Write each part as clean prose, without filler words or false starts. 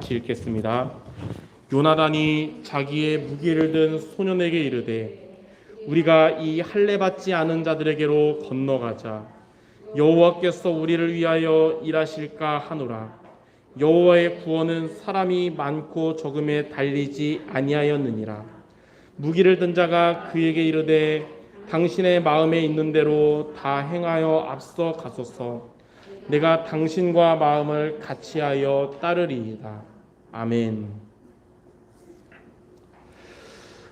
같이 읽겠습니다. 요나단이 자기의 무기를 든 소년에게 이르되 우리가 이 할례 받지 않은 자들에게로 건너가자. 여호와께서 우리를 위하여 일하실까 하노라. 여호와의 구원은 사람이 많고 적음에 달리지 아니하였느니라. 무기를 든 자가 그에게 이르되 당신의 마음에 있는 대로 다 행하여 앞서 가소서. 내가 당신과 마음을 같이하여 따르리이다. 아멘.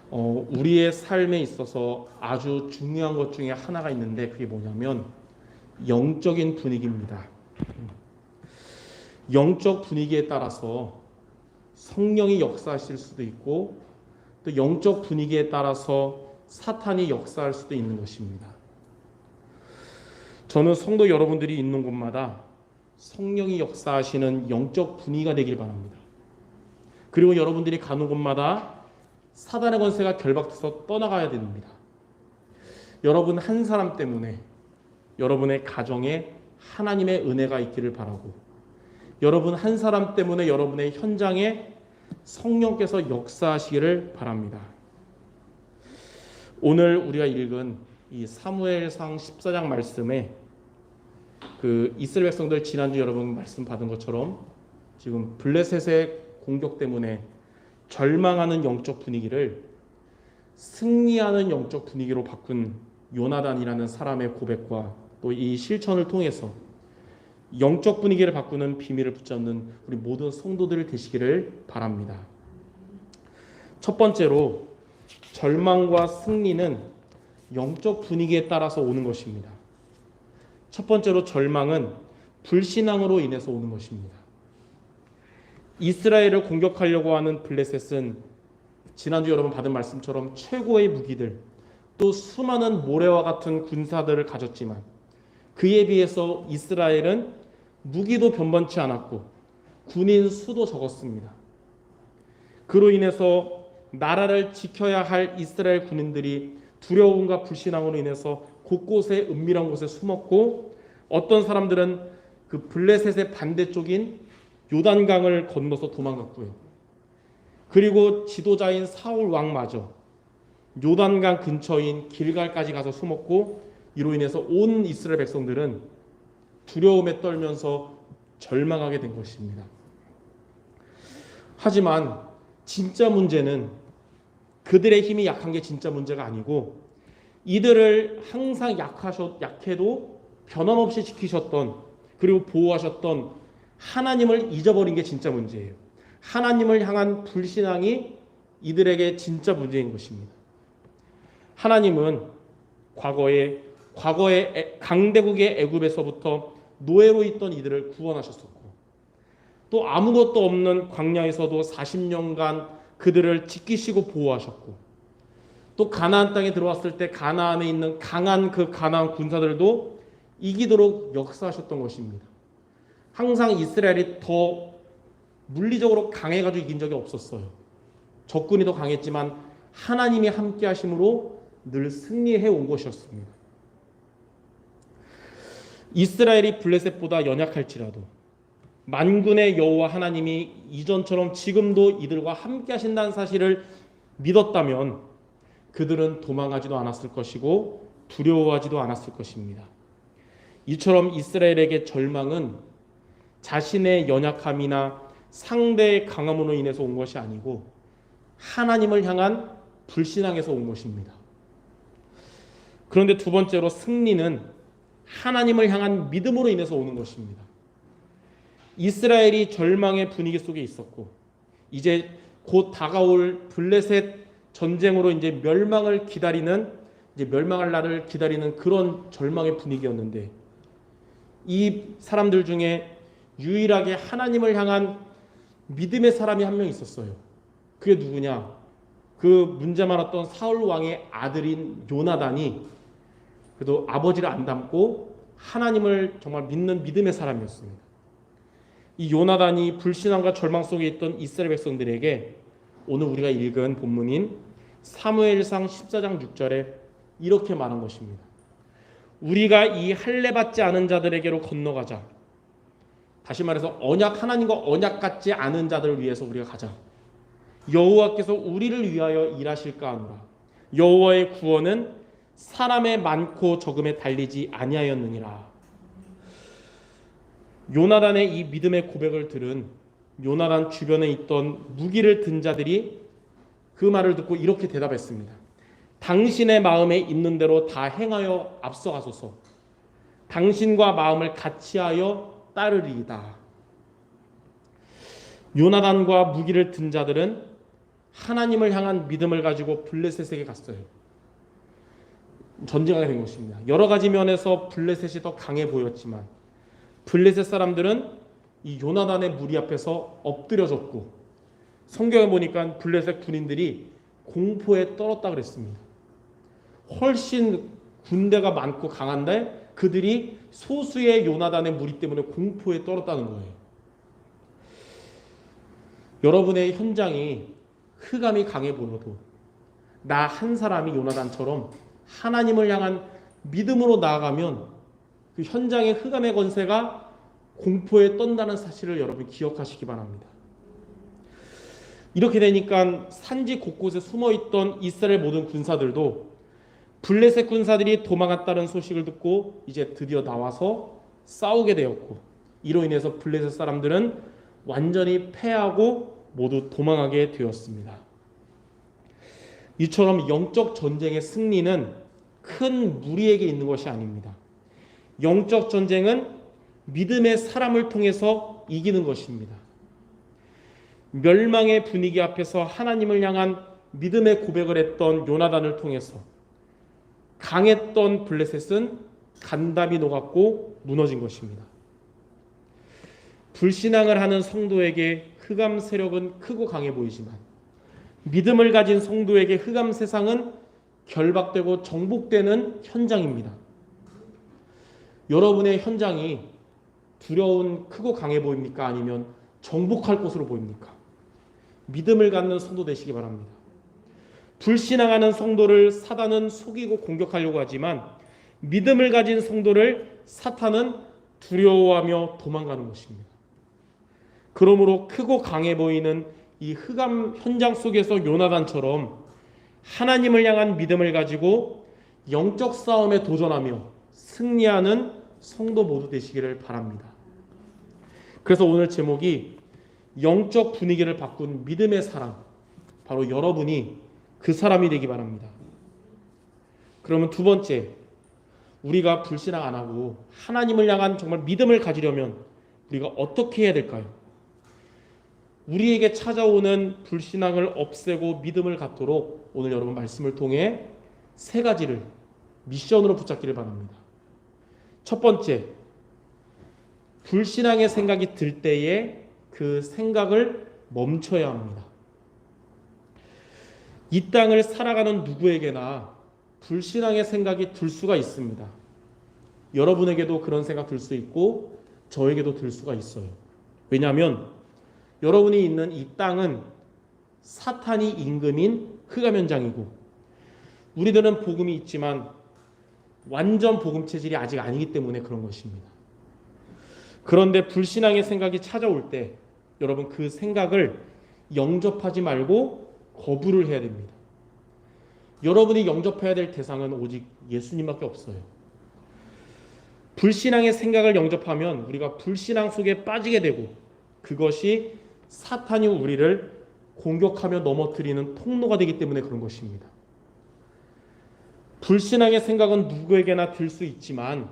우리의 삶에 있어서 아주 중요한 것 중에 하나가 있는데 그게 뭐냐면 영적인 분위기입니다. 영적 분위기에 따라서 성령이 역사하실 수도 있고 또 영적 분위기에 따라서 사탄이 역사할 수도 있는 것입니다. 저는 성도 여러분들이 있는 곳마다 성령이 역사하시는 영적 분위기가 되길 바랍니다. 그리고 여러분들이 가는 곳마다 사단의 권세가 결박돼서 떠나가야 됩니다. 여러분 한 사람 때문에 여러분의 가정에 하나님의 은혜가 있기를 바라고 여러분 한 사람 때문에 여러분의 현장에 성령께서 역사하시기를 바랍니다. 오늘 우리가 읽은 이 사무엘상 14장 말씀에 그 이스라엘 백성들 지난주 여러분 말씀 받은 것처럼 지금 블레셋의 공격 때문에 절망하는 영적 분위기를 승리하는 영적 분위기로 바꾼 요나단이라는 사람의 고백과 또 이 실천을 통해서 영적 분위기를 바꾸는 비밀을 붙잡는 우리 모든 성도들 되시기를 바랍니다. 첫 번째로 절망과 승리는 영적 분위기에 따라서 오는 것입니다. 첫 번째로 절망은 불신앙으로 인해서 오는 것입니다. 이스라엘을 공격하려고 하는 블레셋은 지난주 여러분 받은 말씀처럼 최고의 무기들 또 수많은 모래와 같은 군사들을 가졌지만 그에 비해서 이스라엘은 무기도 변변치 않았고 군인 수도 적었습니다. 그로 인해서 나라를 지켜야 할 이스라엘 군인들이 두려움과 불신앙으로 인해서 곳곳에 은밀한 곳에 숨었고 어떤 사람들은 그 블레셋의 반대쪽인 요단강을 건너서 도망갔고요. 그리고 지도자인 사울 왕마저 요단강 근처인 길갈까지 가서 숨었고 이로 인해서 온 이스라엘 백성들은 두려움에 떨면서 절망하게 된 것입니다. 하지만 진짜 문제는 그들의 힘이 약한 게 진짜 문제가 아니고 이들을 항상 약해도 변함없이 지키셨던 그리고 보호하셨던 하나님을 잊어버린 게 진짜 문제예요. 하나님을 향한 불신앙이 이들에게 진짜 문제인 것입니다. 하나님은 과거에 강대국의 애굽에서부터 노예로 있던 이들을 구원하셨었고 또 아무것도 없는 광야에서도 40년간 그들을 지키시고 보호하셨고 또 가나안 땅에 들어왔을 때 가나안에 있는 강한 그 가나안 군사들도 이기도록 역사하셨던 것입니다. 항상 이스라엘이 더 물리적으로 강해가지고 이긴 적이 없었어요. 적군이 더 강했지만 하나님이 함께 하심으로 늘 승리해 온 것이었습니다. 이스라엘이 블레셋보다 연약할지라도 만군의 여호와 하나님이 이전처럼 지금도 이들과 함께 하신다는 사실을 믿었다면 그들은 도망하지도 않았을 것이고 두려워하지도 않았을 것입니다. 이처럼 이스라엘에게 절망은 자신의 연약함이나 상대의 강함으로 인해서 온 것이 아니고 하나님을 향한 불신앙에서 온 것입니다. 그런데 두 번째로 승리는 하나님을 향한 믿음으로 인해서 오는 것입니다. 이스라엘이 절망의 분위기 속에 있었고 이제 곧 다가올 블레셋 전쟁으로 이제 멸망할 날을 기다리는 그런 절망의 분위기였는데 이 사람들 중에 유일하게 하나님을 향한 믿음의 사람이 한 명 있었어요. 그게 누구냐? 그 문제 많았던 사울 왕의 아들인 요나단이 그래도 아버지를 안 닮고 하나님을 정말 믿는 믿음의 사람이었습니다. 이 요나단이 불신앙과 절망 속에 있던 이스라엘 백성들에게 오늘 우리가 읽은 본문인 사무엘상 14장 6절에 이렇게 말한 것입니다. 우리가 이 할례 받지 않은 자들에게로 건너가자. 다시 말해서 하나님과 언약 같지 않은 자들을 위해서 우리가 가자. 여호와께서 우리를 위하여 일하실까 하노라. 여호와의 구원은 사람의 많고 적음에 달리지 아니하였느니라. 요나단의 이 믿음의 고백을 들은 요나단 주변에 있던 무기를 든 자들이 그 말을 듣고 이렇게 대답했습니다. 당신의 마음에 있는 대로 다 행하여 앞서가소서. 당신과 마음을 같이하여 따르리이다. 요나단과 무기를 든 자들은 하나님을 향한 믿음을 가지고 블레셋에게 갔어요. 전쟁하게 된 것입니다. 여러 가지 면에서 블레셋이 더 강해 보였지만 블레셋 사람들은 이 요나단의 무리 앞에서 엎드려졌고, 성경에 보니까 블레셋 군인들이 공포에 떨었다 그랬습니다. 훨씬 군대가 많고 강한데 그들이 소수의 요나단의 무리 때문에 공포에 떨었다는 거예요. 여러분의 현장이 흑암이 강해 보여도 나 한 사람이 요나단처럼 하나님을 향한 믿음으로 나아가면 그 현장의 흑암의 권세가 공포에 떤다는 사실을 여러분 기억하시기 바랍니다. 이렇게 되니까 산지 곳곳에 숨어있던 이스라엘 모든 군사들도 블레셋 군사들이 도망갔다는 소식을 듣고 이제 드디어 나와서 싸우게 되었고, 이로 인해서 블레셋 사람들은 완전히 패하고 모두 도망하게 되었습니다. 이처럼 영적 전쟁의 승리는 큰 무리에게 있는 것이 아닙니다. 영적 전쟁은 믿음의 사람을 통해서 이기는 것입니다. 멸망의 분위기 앞에서 하나님을 향한 믿음의 고백을 했던 요나단을 통해서 강했던 블레셋은 간담이 녹았고 무너진 것입니다. 불신앙을 하는 성도에게 흑암 세력은 크고 강해 보이지만 믿음을 가진 성도에게 흑암 세상은 결박되고 정복되는 현장입니다. 여러분의 현장이 두려운 크고 강해 보입니까? 아니면 정복할 곳으로 보입니까? 믿음을 갖는 성도 되시기 바랍니다. 불신앙하는 성도를 사단은 속이고 공격하려고 하지만 믿음을 가진 성도를 사탄은 두려워하며 도망가는 것입니다. 그러므로 크고 강해 보이는 이 흑암 현장 속에서 요나단처럼 하나님을 향한 믿음을 가지고 영적 싸움에 도전하며 승리하는 성도 모두 되시기를 바랍니다. 그래서 오늘 제목이 영적 분위기를 바꾼 믿음의 사람, 바로 여러분이 그 사람이 되기 바랍니다. 그러면 두 번째, 우리가 불신앙 안 하고 하나님을 향한 정말 믿음을 가지려면 우리가 어떻게 해야 될까요? 우리에게 찾아오는 불신앙을 없애고 믿음을 갖도록 오늘 여러분 말씀을 통해 세 가지를 미션으로 붙잡기를 바랍니다. 첫 번째, 불신앙의 생각이 들 때에 그 생각을 멈춰야 합니다. 이 땅을 살아가는 누구에게나 불신앙의 생각이 들 수가 있습니다. 여러분에게도 그런 생각 들 수 있고 저에게도 들 수가 있어요. 왜냐하면 여러분이 있는 이 땅은 사탄이 임금인 흑암 현장이고 우리들은 복음이 있지만 완전 복음 체질이 아직 아니기 때문에 그런 것입니다. 그런데 불신앙의 생각이 찾아올 때 여러분 그 생각을 영접하지 말고 거부를 해야 됩니다. 여러분이 영접해야 될 대상은 오직 예수님밖에 없어요. 불신앙의 생각을 영접하면 우리가 불신앙 속에 빠지게 되고 그것이 사탄이 우리를 공격하며 넘어뜨리는 통로가 되기 때문에 그런 것입니다. 불신앙의 생각은 누구에게나 들 수 있지만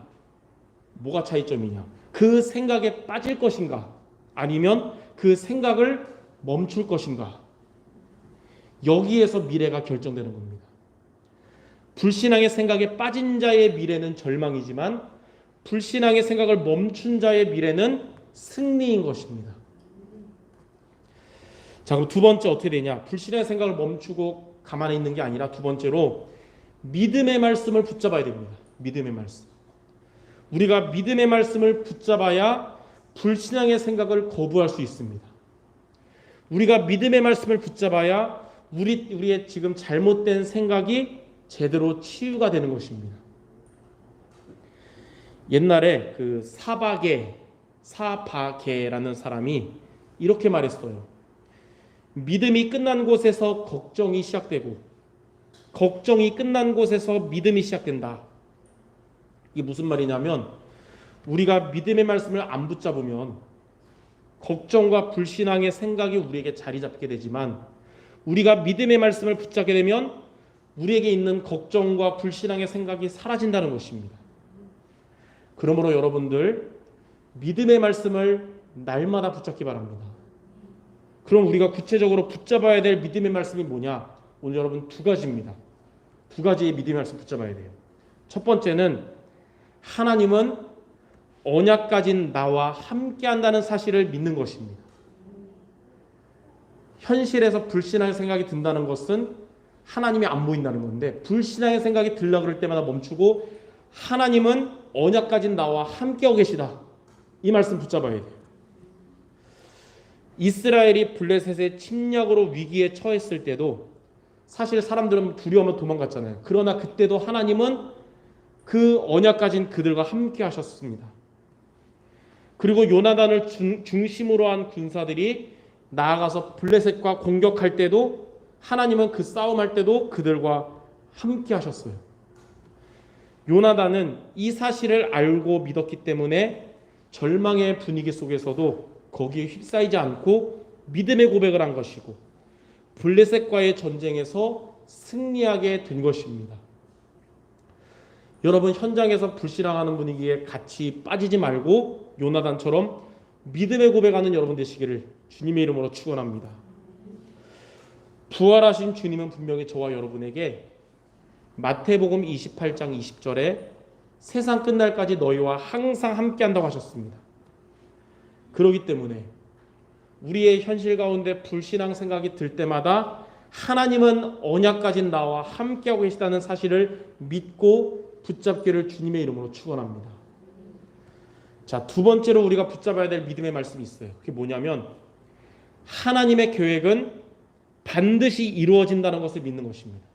뭐가 차이점이냐? 그 생각에 빠질 것인가? 아니면 그 생각을 멈출 것인가? 여기에서 미래가 결정되는 겁니다. 불신앙의 생각에 빠진 자의 미래는 절망이지만 불신앙의 생각을 멈춘 자의 미래는 승리인 것입니다. 자, 그럼 두 번째 어떻게 되냐? 불신앙의 생각을 멈추고 가만히 있는 게 아니라 두 번째로 믿음의 말씀을 붙잡아야 됩니다. 믿음의 말씀. 우리가 믿음의 말씀을 붙잡아야 불신앙의 생각을 거부할 수 있습니다. 우리가 믿음의 말씀을 붙잡아야 우리의 지금 잘못된 생각이 제대로 치유가 되는 것입니다. 옛날에 그 사바게라는 사람이 이렇게 말했어요. 믿음이 끝난 곳에서 걱정이 시작되고 걱정이 끝난 곳에서 믿음이 시작된다. 이게 무슨 말이냐면 우리가 믿음의 말씀을 안 붙잡으면 걱정과 불신앙의 생각이 우리에게 자리 잡게 되지만 우리가 믿음의 말씀을 붙잡게 되면 우리에게 있는 걱정과 불신앙의 생각이 사라진다는 것입니다. 그러므로 여러분들 믿음의 말씀을 날마다 붙잡기 바랍니다. 그럼 우리가 구체적으로 붙잡아야 될 믿음의 말씀이 뭐냐? 오늘 여러분 두 가지입니다. 두 가지의 믿음의 말씀 붙잡아야 돼요. 첫 번째는 하나님은 언약 가진 나와 함께한다는 사실을 믿는 것입니다. 현실에서 불신앙의 생각이 든다는 것은 하나님이 안 보인다는 건데 불신앙의 생각이 들려 그럴 때마다 멈추고 하나님은 언약 가진 나와 함께하고 계시다. 이 말씀 붙잡아야 돼요. 이스라엘이 블레셋의 침략으로 위기에 처했을 때도 사실 사람들은 두려우면 도망갔잖아요. 그러나 그때도 하나님은 그 언약 가진 그들과 함께 하셨습니다. 그리고 요나단을 중심으로 한 군사들이 나아가서 블레셋과 공격할 때도 하나님은 그 싸움할 때도 그들과 함께 하셨어요. 요나단은 이 사실을 알고 믿었기 때문에 절망의 분위기 속에서도 거기에 휩싸이지 않고 믿음의 고백을 한 것이고 블레셋과의 전쟁에서 승리하게 된 것입니다. 여러분 현장에서 불신앙하는 분위기에 같이 빠지지 말고 요나단처럼 믿음의 고백하는 여러분 되시기를 주님의 이름으로 축원합니다. 부활하신 주님은 분명히 저와 여러분에게 마태복음 28장 20절에 세상 끝날까지 너희와 항상 함께한다고 하셨습니다. 그렇기 때문에 우리의 현실 가운데 불신앙 생각이 들 때마다 하나님은 언약 가진 나와 함께하고 계시다는 사실을 믿고 붙잡기를 주님의 이름으로 축원합니다. 자, 두 번째로 우리가 붙잡아야 될 믿음의 말씀이 있어요. 그게 뭐냐면 하나님의 계획은 반드시 이루어진다는 것을 믿는 것입니다.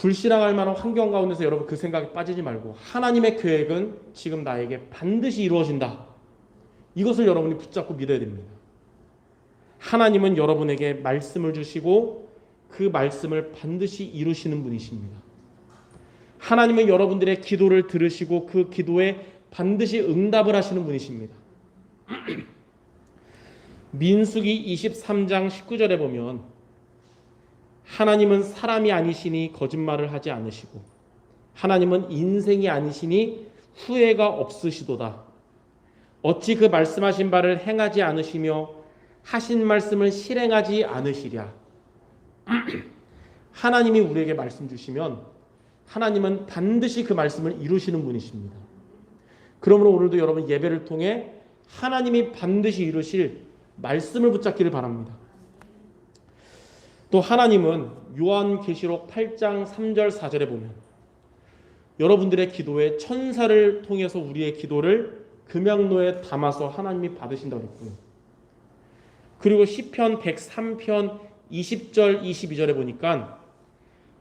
불신앙할 만한 환경 가운데서 여러분 그 생각에 빠지지 말고 하나님의 계획은 지금 나에게 반드시 이루어진다. 이것을 여러분이 붙잡고 믿어야 됩니다. 하나님은 여러분에게 말씀을 주시고 그 말씀을 반드시 이루시는 분이십니다. 하나님은 여러분들의 기도를 들으시고 그 기도에 반드시 응답을 하시는 분이십니다. 민수기 23장 19절에 보면 하나님은 사람이 아니시니 거짓말을 하지 않으시고 하나님은 인생이 아니시니 후회가 없으시도다. 어찌 그 말씀하신 바를 행하지 않으시며 하신 말씀을 실행하지 않으시랴. 하나님이 우리에게 말씀 주시면 하나님은 반드시 그 말씀을 이루시는 분이십니다. 그러므로 오늘도 여러분 예배를 통해 하나님이 반드시 이루실 말씀을 붙잡기를 바랍니다. 또 하나님은 요한계시록 8장 3절 4절에 보면 여러분들의 기도에 천사를 통해서 우리의 기도를 금양로에 담아서 하나님이 받으신다고 했고요. 그리고 시편 103편 20절 22절에 보니까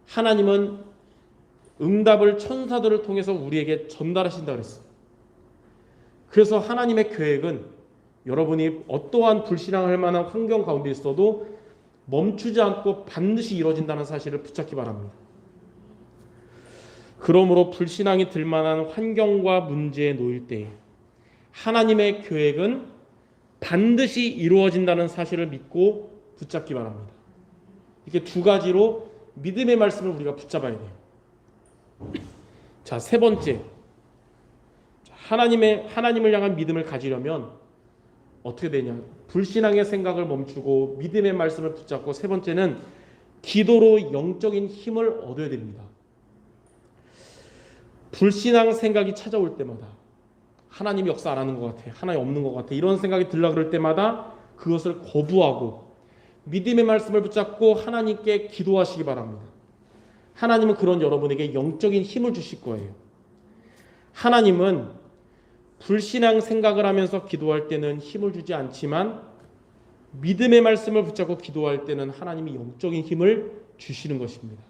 하나님은 응답을 천사들을 통해서 우리에게 전달하신다고 그랬어요. 그래서 하나님의 계획은 여러분이 어떠한 불신앙할 만한 환경 가운데 있어도 멈추지 않고 반드시 이루어진다는 사실을 붙잡기 바랍니다. 그러므로 불신앙이 들 만한 환경과 문제에 놓일 때 하나님의 계획은 반드시 이루어진다는 사실을 믿고 붙잡기 바랍니다. 이렇게 두 가지로 믿음의 말씀을 우리가 붙잡아야 돼요. 자, 세 번째. 하나님을 향한 믿음을 가지려면 어떻게 되냐? 불신앙의 생각을 멈추고 믿음의 말씀을 붙잡고 세 번째는 기도로 영적인 힘을 얻어야 됩니다. 불신앙 생각이 찾아올 때마다 하나님이 역사 안 하는 것 같아. 하나님 없는 것 같아. 이런 생각이 들라 그럴 때마다 그것을 거부하고 믿음의 말씀을 붙잡고 하나님께 기도하시기 바랍니다. 하나님은 그런 여러분에게 영적인 힘을 주실 거예요. 하나님은 불신앙 생각을 하면서 기도할 때는 힘을 주지 않지만 믿음의 말씀을 붙잡고 기도할 때는 하나님이 영적인 힘을 주시는 것입니다.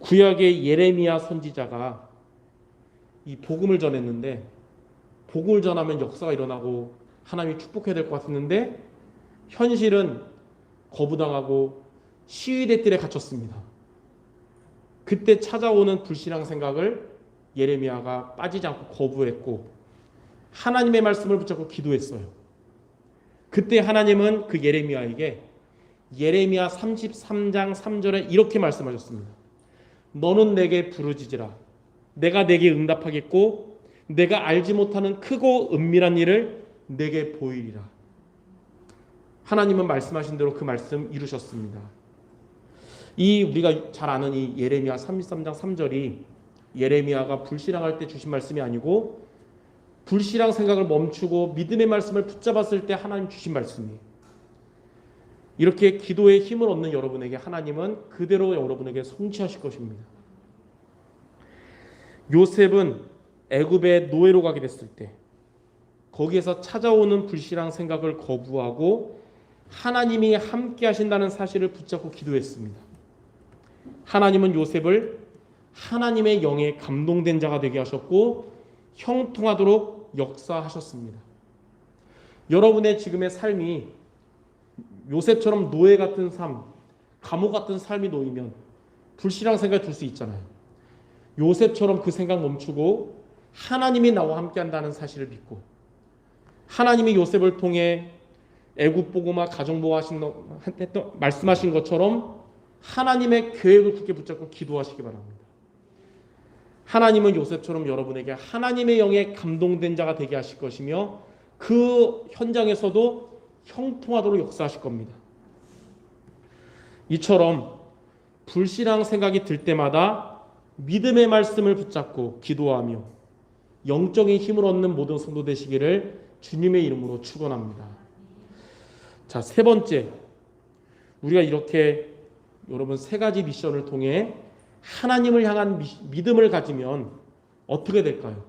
구약의 예레미야 선지자가 이 복음을 전했는데 복음을 전하면 역사가 일어나고 하나님이 축복해야 될 것 같았는데 현실은 거부당하고 시위대 뜰에 갇혔습니다. 그때 찾아오는 불신앙 생각을 예레미야가 빠지지 않고 거부했고 하나님의 말씀을 붙잡고 기도했어요. 그때 하나님은 그 예레미야에게 예레미야 33장 3절에 이렇게 말씀하셨습니다. 너는 내게 부르짖으라. 내가 내게 응답하겠고 내가 알지 못하는 크고 은밀한 일을 내게 보이리라. 하나님은 말씀하신 대로 그 말씀 이루셨습니다. 이 우리가 잘 아는 이 예레미야 33장 3절이 예레미야가 불신앙할 때 주신 말씀이 아니고 불신앙 생각을 멈추고 믿음의 말씀을 붙잡았을 때 하나님 주신 말씀이에요. 이렇게 기도의 힘을 얻는 여러분에게 하나님은 그대로 여러분에게 성취하실 것입니다. 요셉은 애굽의 노예로 가게 됐을 때 거기에서 찾아오는 불신앙 생각을 거부하고 하나님이 함께 하신다는 사실을 붙잡고 기도했습니다. 하나님은 요셉을 하나님의 영에 감동된 자가 되게 하셨고 형통하도록 역사하셨습니다. 여러분의 지금의 삶이 요셉처럼 노예 같은 삶, 감옥 같은 삶이 놓이면 불신앙 생각이 들 수 있잖아요. 요셉처럼 그 생각 멈추고 하나님이 나와 함께 한다는 사실을 믿고 하나님이 요셉을 통해 애굽 보고마 가정 보호하신 말씀하신 것처럼 하나님의 계획을 굳게 붙잡고 기도하시기 바랍니다. 하나님은 요셉처럼 여러분에게 하나님의 영에 감동된 자가 되게 하실 것이며 그 현장에서도 형통하도록 역사하실 겁니다. 이처럼 불신앙 생각이 들 때마다 믿음의 말씀을 붙잡고 기도하며 영적인 힘을 얻는 모든 성도 되시기를 주님의 이름으로 축원합니다. 자, 세 번째, 우리가 이렇게 여러분 세 가지 미션을 통해 하나님을 향한 믿음을 가지면 어떻게 될까요?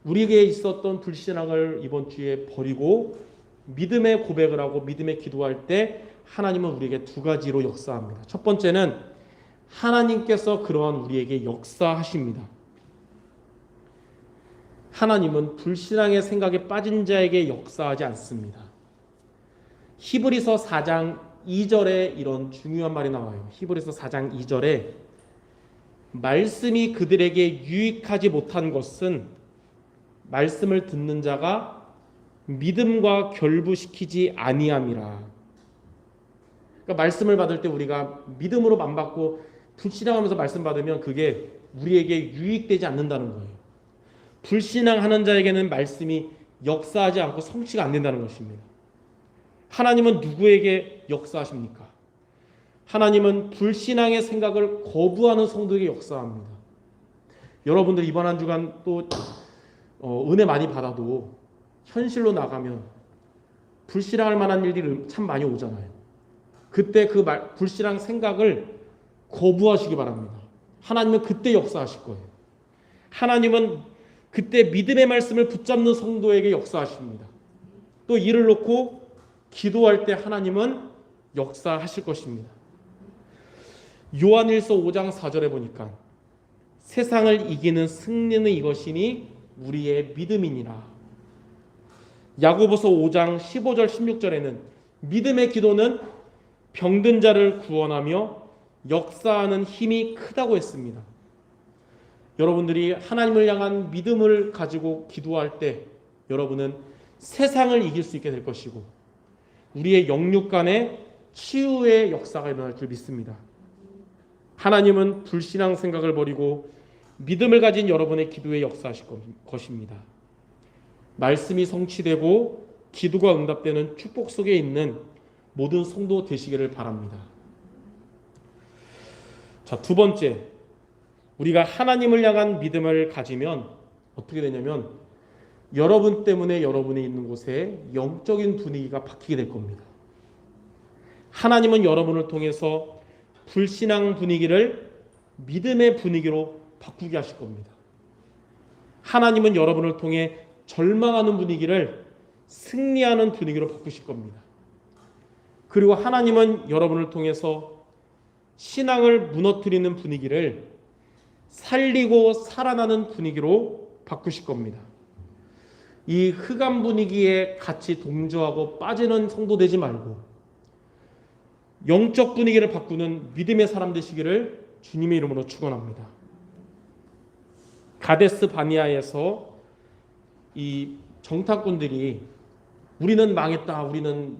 우리에게 있었던 불신앙을 이번 주에 버리고 믿음의 고백을 하고 믿음의 기도할 때 하나님은 우리에게 두 가지로 역사합니다. 첫 번째는 하나님께서 그러한 우리에게 역사하십니다. 하나님은 불신앙의 생각에 빠진 자에게 역사하지 않습니다. 히브리서 4장 2절에 이런 중요한 말이 나와요. 히브리서 4장 2절에 말씀이 그들에게 유익하지 못한 것은 말씀을 듣는 자가 믿음과 결부시키지 아니함이라. 그러니까 말씀을 받을 때 우리가 믿음으로 안 받고 불신앙하면서 말씀 받으면 그게 우리에게 유익되지 않는다는 거예요. 불신앙하는 자에게는 말씀이 역사하지 않고 성취가 안 된다는 것입니다. 하나님은 누구에게 역사하십니까? 하나님은 불신앙의 생각을 거부하는 성도에게 역사합니다. 여러분들 이번 한 주간 또 은혜 많이 받아도 현실로 나가면 불신앙할 만한 일들이 참 많이 오잖아요. 그때 그 불신앙 생각을 거부하시기 바랍니다. 하나님은 그때 역사하실 거예요. 하나님은 그때 믿음의 말씀을 붙잡는 성도에게 역사하십니다. 또 이를 놓고 기도할 때 하나님은 역사하실 것입니다. 요한일서 5장 4절에 보니까 세상을 이기는 승리는 이것이니 우리의 믿음이니라. 야고보서 5장 15절 16절에는 믿음의 기도는 병든 자를 구원하며 역사하는 힘이 크다고 했습니다. 여러분들이 하나님을 향한 믿음을 가지고 기도할 때 여러분은 세상을 이길 수 있게 될 것이고 우리의 영육 간의 치유의 역사가 일어날 줄 믿습니다. 하나님은 불신앙 생각을 버리고 믿음을 가진 여러분의 기도에 역사하실 것입니다. 말씀이 성취되고 기도가 응답되는 축복 속에 있는 모든 성도 되시기를 바랍니다. 자, 두 번째, 우리가 하나님을 향한 믿음을 가지면 어떻게 되냐면 여러분 때문에 여러분이 있는 곳에 영적인 분위기가 바뀌게 될 겁니다. 하나님은 여러분을 통해서 불신앙 분위기를 믿음의 분위기로 바꾸게 하실 겁니다. 하나님은 여러분을 통해 절망하는 분위기를 승리하는 분위기로 바꾸실 겁니다. 그리고 하나님은 여러분을 통해서 신앙을 무너뜨리는 분위기를 살리고 살아나는 분위기로 바꾸실 겁니다. 이 흑암 분위기에 같이 동조하고 빠지는 성도 되지 말고 영적 분위기를 바꾸는 믿음의 사람 되시기를 주님의 이름으로 축원합니다. 가데스 바니아에서 이 정탐꾼들이 우리는 망했다, 우리는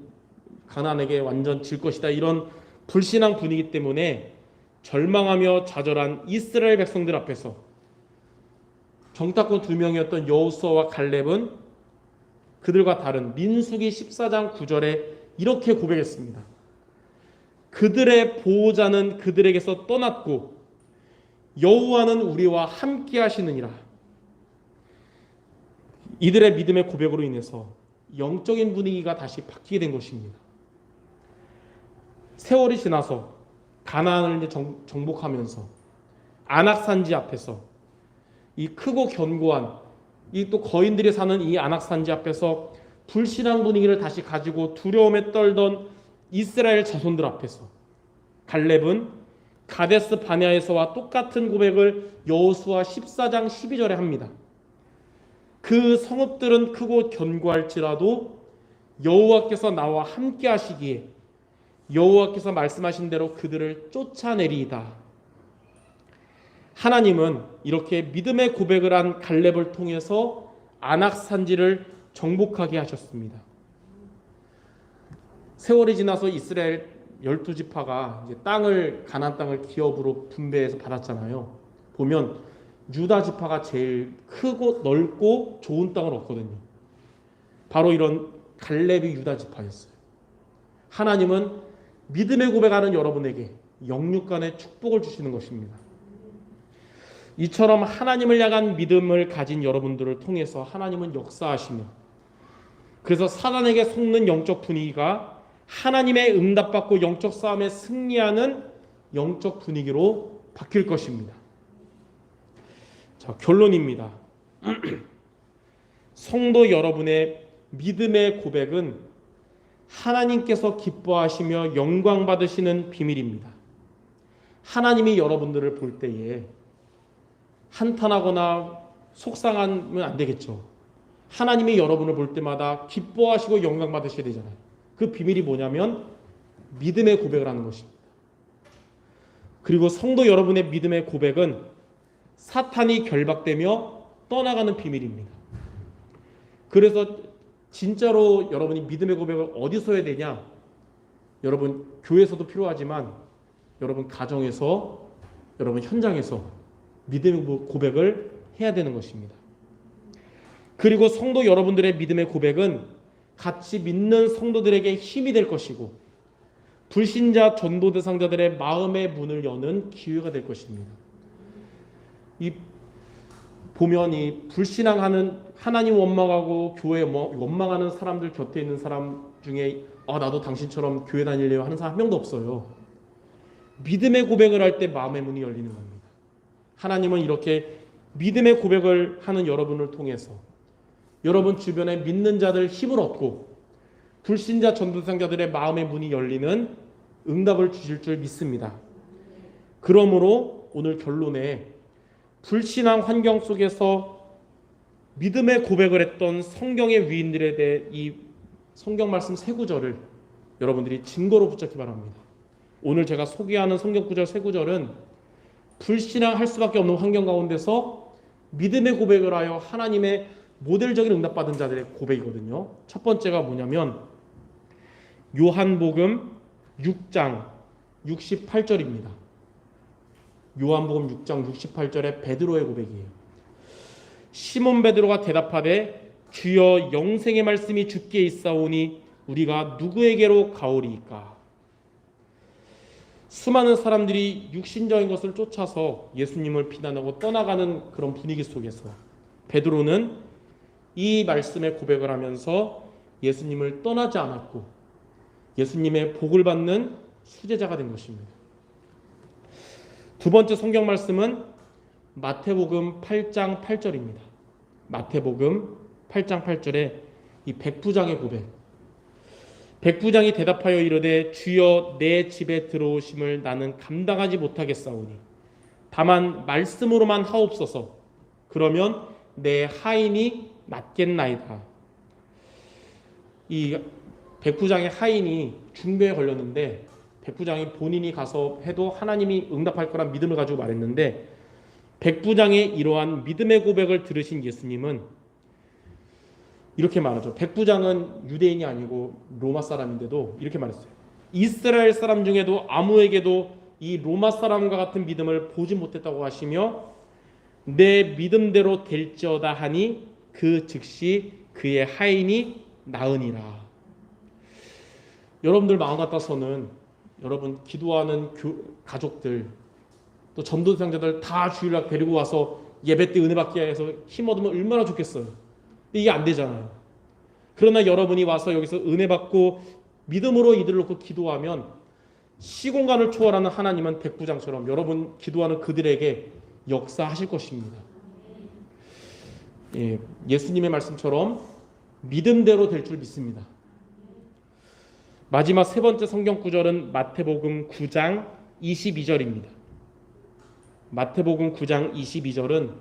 가나안에게 완전 질 것이다, 이런 불신앙 분위기 때문에 절망하며 좌절한 이스라엘 백성들 앞에서 정탐꾼 2명이었던 여호수아와 갈렙은 그들과 다른 민수기 14장 9절에 이렇게 고백했습니다. 그들의 보호자는 그들에게서 떠났고 여호와는 우리와 함께 하시느니라. 이들의 믿음의 고백으로 인해서 영적인 분위기가 다시 바뀌게 된 것입니다. 세월이 지나서 가나안을 정복하면서 안악산지 앞에서 이 크고 견고한 이 또 거인들이 사는 이 안악산지 앞에서 불신앙 분위기를 다시 가지고 두려움에 떨던 이스라엘 자손들 앞에서 갈렙은 가데스 바네아에서와 똑같은 고백을 여호수아 14장 12절에 합니다. 그 성읍들은 크고 견고할지라도 여호와께서 나와 함께 하시기에 여호와께서 말씀하신 대로 그들을 쫓아내리이다. 하나님은 이렇게 믿음의 고백을 한 갈렙을 통해서 안악산지를 정복하게 하셨습니다. 세월이 지나서 이스라엘 12지파가 이제 가나안 땅을 기업으로 분배해서 받았잖아요. 보면 유다 지파가 제일 크고 넓고 좋은 땅을 얻거든요. 바로 이런 갈렙이 유다 지파였어요. 하나님은 믿음의 고백하는 여러분에게 영육간의 축복을 주시는 것입니다. 이처럼 하나님을 향한 믿음을 가진 여러분들을 통해서 하나님은 역사하시며 그래서 사단에게 속는 영적 분위기가 하나님의 응답받고 영적 싸움에 승리하는 영적 분위기로 바뀔 것입니다. 자, 결론입니다. 성도 여러분의 믿음의 고백은 하나님께서 기뻐하시며 영광 받으시는 비밀입니다. 하나님이 여러분들을 볼 때에 한탄하거나 속상하면 안 되겠죠. 하나님이 여러분을 볼 때마다 기뻐하시고 영광 받으셔야 되잖아요. 그 비밀이 뭐냐면 믿음의 고백을 하는 것입니다. 그리고 성도 여러분의 믿음의 고백은 사탄이 결박되며 떠나가는 비밀입니다. 그래서 진짜로 여러분이 믿음의 고백을 어디서 해야 되냐? 여러분 교회에서도 필요하지만 여러분 가정에서, 여러분 현장에서 믿음의 고백을 해야 되는 것입니다. 그리고 성도 여러분들의 믿음의 고백은 같이 믿는 성도들에게 힘이 될 것이고 불신자 전도 대상자들의 마음의 문을 여는 기회가 될 것입니다. 보면 이 불신앙하는 하나님 원망하고 교회 원망하는 사람들 곁에 있는 사람 중에 나도 당신처럼 교회 다니려고 하는 사람 한 명도 없어요. 믿음의 고백을 할 때 마음의 문이 열리는 겁니다. 하나님은 이렇게 믿음의 고백을 하는 여러분을 통해서 여러분 주변에 믿는 자들 힘을 얻고 불신자 전도상자들의 마음의 문이 열리는 응답을 주실 줄 믿습니다. 그러므로 오늘 결론에 불신앙 환경 속에서 믿음의 고백을 했던 성경의 위인들에 대해 이 성경 말씀 세 구절을 여러분들이 증거로 붙잡기 바랍니다. 오늘 제가 소개하는 성경 구절 세 구절은 불신앙할 수밖에 없는 환경 가운데서 믿음의 고백을 하여 하나님의 모델적인 응답받은 자들의 고백이거든요. 첫 번째가 뭐냐면 요한복음 6장 68절입니다. 요한복음 6장 68절의 베드로의 고백이에요. 시몬 베드로가 대답하되 주여 영생의 말씀이 주께 있사오니 우리가 누구에게로 가오리이까? 수많은 사람들이 육신적인 것을 쫓아서 예수님을 비난하고 떠나가는 그런 분위기 속에서 베드로는 이 말씀에 고백을 하면서 예수님을 떠나지 않았고 예수님의 복을 받는 수제자가 된 것입니다. 두 번째 성경 말씀은 마태복음 8장 8절입니다. 마태복음 8장 8절에 이 백부장의 고백. 백부장이 대답하여 이르되 주여 내 집에 들어오심을 나는 감당하지 못하겠사오니 다만 말씀으로만 하옵소서. 그러면 내 하인이 낫겠나이다. 이 백부장의 하인이 중병에 걸렸는데 백부장이 본인이 가서 해도 하나님이 응답할 거란 믿음을 가지고 말했는데, 백부장의 이러한 믿음의 고백을 들으신 예수님은 이렇게 말하죠. 백부장은 유대인이 아니고 로마 사람인데도 이렇게 말했어요. 이스라엘 사람 중에도 아무에게도 이 로마 사람과 같은 믿음을 보지 못했다고 하시며, 내 믿음대로 될지어다 하니 그 즉시 그의 하인이 나으니라. 여러분들 마음 같아서는 여러분 기도하는 가족들, 또 전도사님들 다 주일날 데리고 와서 예배 때 은혜 받게 해서 힘 얻으면 얼마나 좋겠어요. 근데 이게 안 되잖아요. 그러나 여러분이 와서 여기서 은혜 받고 믿음으로 이들을 놓고 기도하면 시공간을 초월하는 하나님은 백부장처럼 여러분 기도하는 그들에게 역사하실 것입니다. 예수님의 말씀처럼 믿음대로 될 줄 믿습니다. 마지막 세 번째 성경 구절은 마태복음 9장 22절입니다. 마태복음 9장 22절은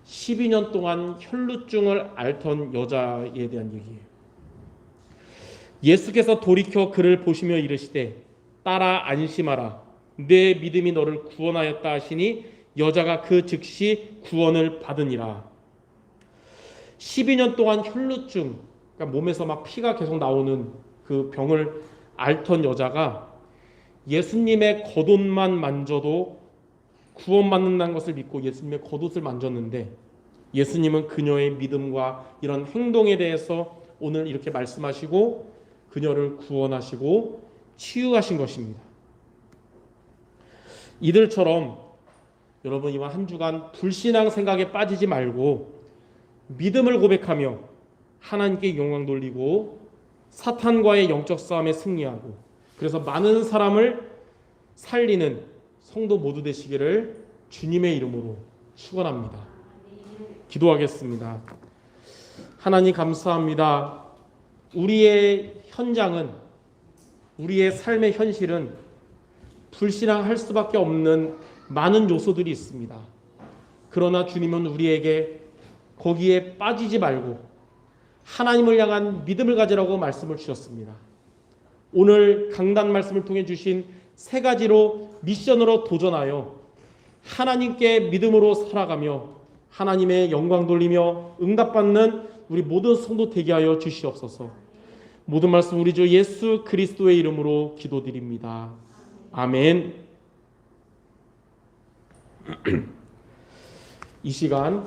12년 동안 혈루증을 앓던 여자에 대한 얘기예요. 예수께서 돌이켜 그를 보시며 이르시되 따라 안심하라, 내 믿음이 너를 구원하였다 하시니 여자가 그 즉시 구원을 받으니라. 12년 동안 혈루증, 그러니까 몸에서 막 피가 계속 나오는 그 병을 앓던 여자가 예수님의 겉옷만 만져도 구원받는다는 것을 믿고 예수님의 겉옷을 만졌는데, 예수님은 그녀의 믿음과 이런 행동에 대해서 오늘 이렇게 말씀하시고 그녀를 구원하시고 치유하신 것입니다. 이들처럼 여러분 이번 한 주간 불신앙 생각에 빠지지 말고 믿음을 고백하며 하나님께 영광 돌리고 사탄과의 영적 싸움에 승리하고, 그래서 많은 사람을 살리는 성도 모두 되시기를 주님의 이름으로 축원합니다. 기도하겠습니다. 하나님 감사합니다. 우리의 현장은, 우리의 삶의 현실은 불신앙할 수밖에 없는 많은 요소들이 있습니다. 그러나 주님은 우리에게 거기에 빠지지 말고 하나님을 향한 믿음을 가지라고 말씀을 주셨습니다. 오늘 강단 말씀을 통해 주신 세 가지로 미션으로 도전하여 하나님께 믿음으로 살아가며 하나님의 영광 돌리며 응답받는 우리 모든 성도 되게 하여 주시옵소서. 모든 말씀 우리 주 예수 그리스도의 이름으로 기도드립니다. 아멘. 이 시간